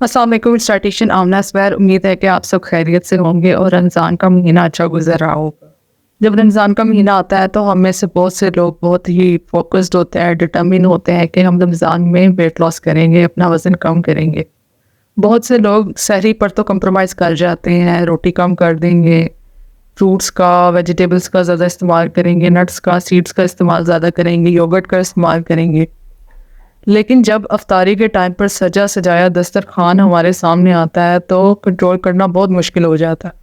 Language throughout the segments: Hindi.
अस्सलाम वालेकुम स्टार्टिशन आमना स्क्वायर। उम्मीद है कि आप सब खैरियत से होंगे और रमज़ान का महीना अच्छा गुजर रहा होगा। जब रमज़ान का महीना आता है तो हम में से बहुत से लोग बहुत ही फोकस्ड होते हैं, डिटर्मिन होते हैं कि हम रमज़ान में वेट लॉस करेंगे, अपना वज़न कम करेंगे। बहुत से लोग सहरी पर तो कंप्रोमाइज़ कर जाते हैं, रोटी कम कर देंगे, फ्रूट्स का, वेजिटेबल्स का ज़्यादा इस्तेमाल करेंगे, नट्स का, सीड्स का इस्तेमाल ज़्यादा करेंगे, योगर्ट का इस्तेमाल करेंगे। लेकिन जब अफ्तारी के टाइम पर सजा सजाया दस्तरखान हमारे सामने आता है तो कंट्रोल करना बहुत मुश्किल हो जाता है।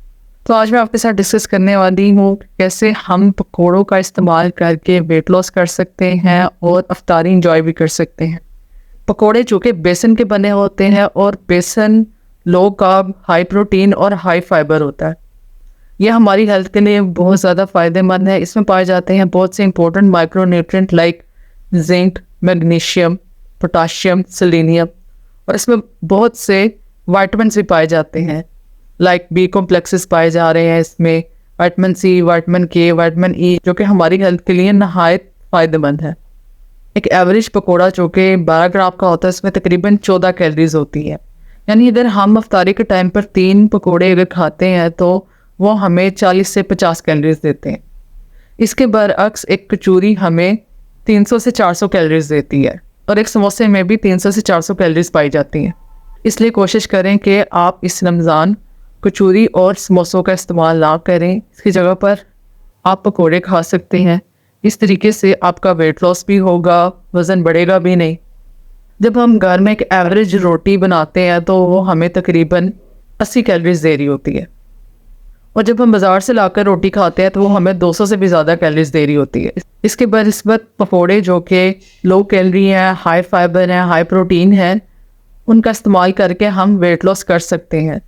तो आज मैं आपके साथ डिस्कस करने वाली हूँ कैसे हम पकौड़ों का इस्तेमाल करके वेट लॉस कर सकते हैं और अफ्तारी इंजॉय भी कर सकते हैं। पकौड़े जो कि बेसन के बने होते हैं और बेसन लो कार्ब, हाई प्रोटीन और हाई फाइबर होता है। यह हमारी हेल्थ के लिए बहुत ज़्यादा फ़ायदेमंद है। इसमें पाए जाते हैं बहुत से important micronutrient like zinc, magnesium, potassium, selenium और इसमें बहुत से विटामिन भी पाए जाते हैं लाइक बी कॉम्प्लेक्सेस पाए जा रहे हैं इसमें, विटामिन सी, विटामिन के, विटामिन ई, जो कि हमारी हेल्थ के लिए नहायत फ़ायदेमंद है। एक एवरेज पकोड़ा जो कि 12 ग्राम का होता है इसमें तकरीबन 14 कैलोरीज होती है। यानी अगर हम अफ्तारी के टाइम पर 3 पकोड़े अगर खाते हैं तो वो हमें 40 से 50 कैलोरीज देते हैं। इसके बरअक्स एक कचौरी हमें 300 से 400 कैलोरीज देती है और एक समोसे में भी 300 से 400 कैलोरीज पाई जाती हैं। इसलिए कोशिश करें कि आप इस रमज़ान कचौरी और समोसों का इस्तेमाल ना करें, इसकी जगह पर आप पकोड़े खा सकते हैं। इस तरीके से आपका वेट लॉस भी होगा, वज़न बढ़ेगा भी नहीं। जब हम घर में एक एवरेज रोटी बनाते हैं तो वो हमें तकरीबन 80 कैलोरीज दे रही होती है और जब हम बाज़ार से लाकर रोटी खाते हैं तो वो हमें 200 से भी ज़्यादा कैलोरीज दे रही होती है। इसके बनिस्बत पकोड़े जो कि लो कैलोरी हैं, हाई फाइबर हैं, हाई प्रोटीन हैं, उनका इस्तेमाल करके हम वेट लॉस कर सकते हैं।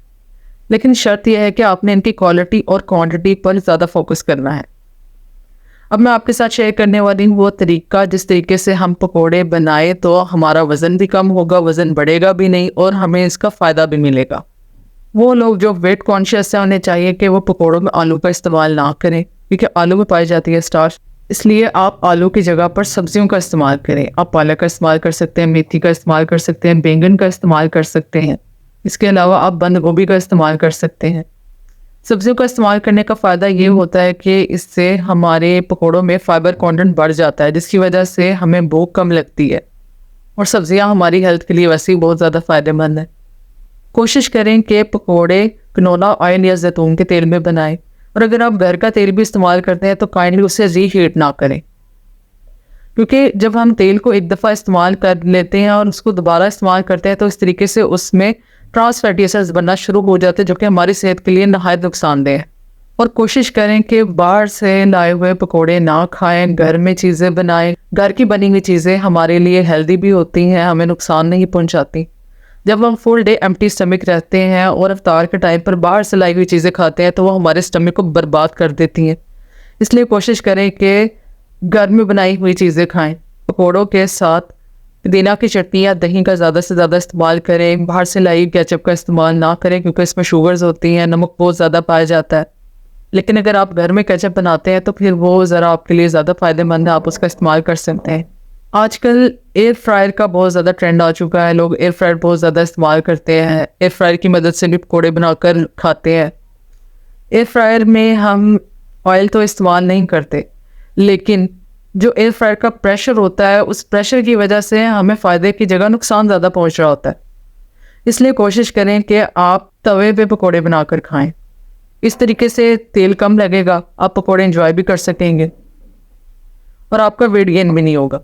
लेकिन शर्त यह है कि आपने इनकी क्वालिटी और क्वांटिटी पर ज़्यादा फोकस करना है। अब मैं आपके साथ शेयर करने वाली हूँ वो तरीका जिस तरीके से हम पकोड़े बनाए तो हमारा वज़न भी कम होगा, वज़न बढ़ेगा भी नहीं और हमें इसका फ़ायदा भी मिलेगा। वो लोग जो वेट कॉन्शियस है उन्हें चाहिए कि वो पकोड़ों में आलू का इस्तेमाल ना करें क्योंकि आलू में पाई जाती है स्टार्च। इसलिए आप आलू की जगह पर सब्जियों का इस्तेमाल करें। आप पालक का इस्तेमाल कर सकते हैं, मेथी का इस्तेमाल कर सकते हैं, बैंगन का इस्तेमाल कर सकते हैं। इसके अलावा आप बंद गोभी का इस्तेमाल कर सकते हैं। सब्जियों का इस्तेमाल करने का फ़ायदा ये होता है कि इससे हमारे पकोड़ों में फ़ाइबर कंटेंट बढ़ जाता है जिसकी वजह से हमें भूख कम लगती है और सब्जियां हमारी हेल्थ के लिए वैसे ही बहुत ज़्यादा फ़ायदेमंद है। कोशिश करें कि पकोड़े कनोला ऑयल या जैतून के तेल में बनाएं और अगर आप घर का तेल भी इस्तेमाल करते हैं तो काइंडली उसे रीहीट ना करें क्योंकि जब हम तेल को एक दफ़ा इस्तेमाल कर लेते हैं और उसको दोबारा इस्तेमाल करते हैं तो इस तरीके से उसमें ट्रांस फैटी एसिड्स बनना शुरू हो जाते हैं जो कि हमारी सेहत के लिए नहायत नुकसानदेह है। और कोशिश करें कि बाहर से लाए हुए पकोड़े ना खाएं, घर में चीज़ें बनाएं। घर की बनी हुई चीज़ें हमारे लिए हेल्दी भी होती हैं, हमें नुकसान नहीं पहुंचाती। जब हम फुल डे एम्प्टी स्टमक रहते हैं और अफ्तार के टाइम पर बाहर से लाई हुई चीज़ें खाते हैं तो वो हमारे स्टमक को बर्बाद कर देती हैं। इसलिए कोशिश करें कि घर में बनाई हुई चीज़ें खाएं। पकोड़ों के साथ पुदीना की चटनी या दही का ज़्यादा से ज़्यादा इस्तेमाल करें। बाहर से लाई केचप का इस्तेमाल ना करें क्योंकि इसमें शुगर्स होती हैं, नमक बहुत ज़्यादा पाया जाता है। लेकिन अगर आप घर में केचप बनाते हैं तो फिर वो ज़रा आपके लिए ज़्यादा फ़ायदेमंद है, आप उसका इस्तेमाल कर सकते हैं। आजकल एयर फ्रायर का बहुत ज़्यादा ट्रेंड आ चुका है, लोग एयर फ्रायर बहुत ज़्यादा इस्तेमाल करते हैं। एयर फ्रायर की मदद से भी पकौड़े बनाकर खाते हैं। एयर फ्रायर में हम ऑयल तो इस्तेमाल नहीं करते लेकिन जो एयर फ्रायर का प्रेशर होता है उस प्रेशर की वजह से हमें फ़ायदे की जगह नुकसान ज़्यादा पहुंच रहा होता है। इसलिए कोशिश करें कि आप तवे पे पकोड़े बनाकर खाएं। इस तरीके से तेल कम लगेगा, आप पकोड़े एंजॉय भी कर सकेंगे और आपका वेट गेन भी नहीं होगा।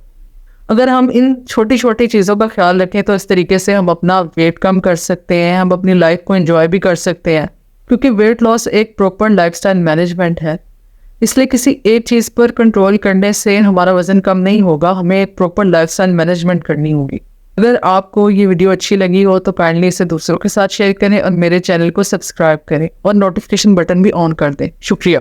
अगर हम इन छोटी छोटी चीज़ों का ख्याल रखें तो इस तरीके से हम अपना वेट कम कर सकते हैं, हम अपनी लाइफ को एंजॉय भी कर सकते हैं क्योंकि वेट लॉस एक प्रॉपर लाइफस्टाइल मैनेजमेंट है। इसलिए किसी एक चीज़ पर कंट्रोल करने से हमारा वज़न कम नहीं होगा, हमें एक प्रॉपर लाइफस्टाइल मैनेजमेंट करनी होगी। अगर आपको ये वीडियो अच्छी लगी हो तो काइंडली इसे दूसरों के साथ शेयर करें और मेरे चैनल को सब्सक्राइब करें और नोटिफिकेशन बटन भी ऑन कर दें। शुक्रिया।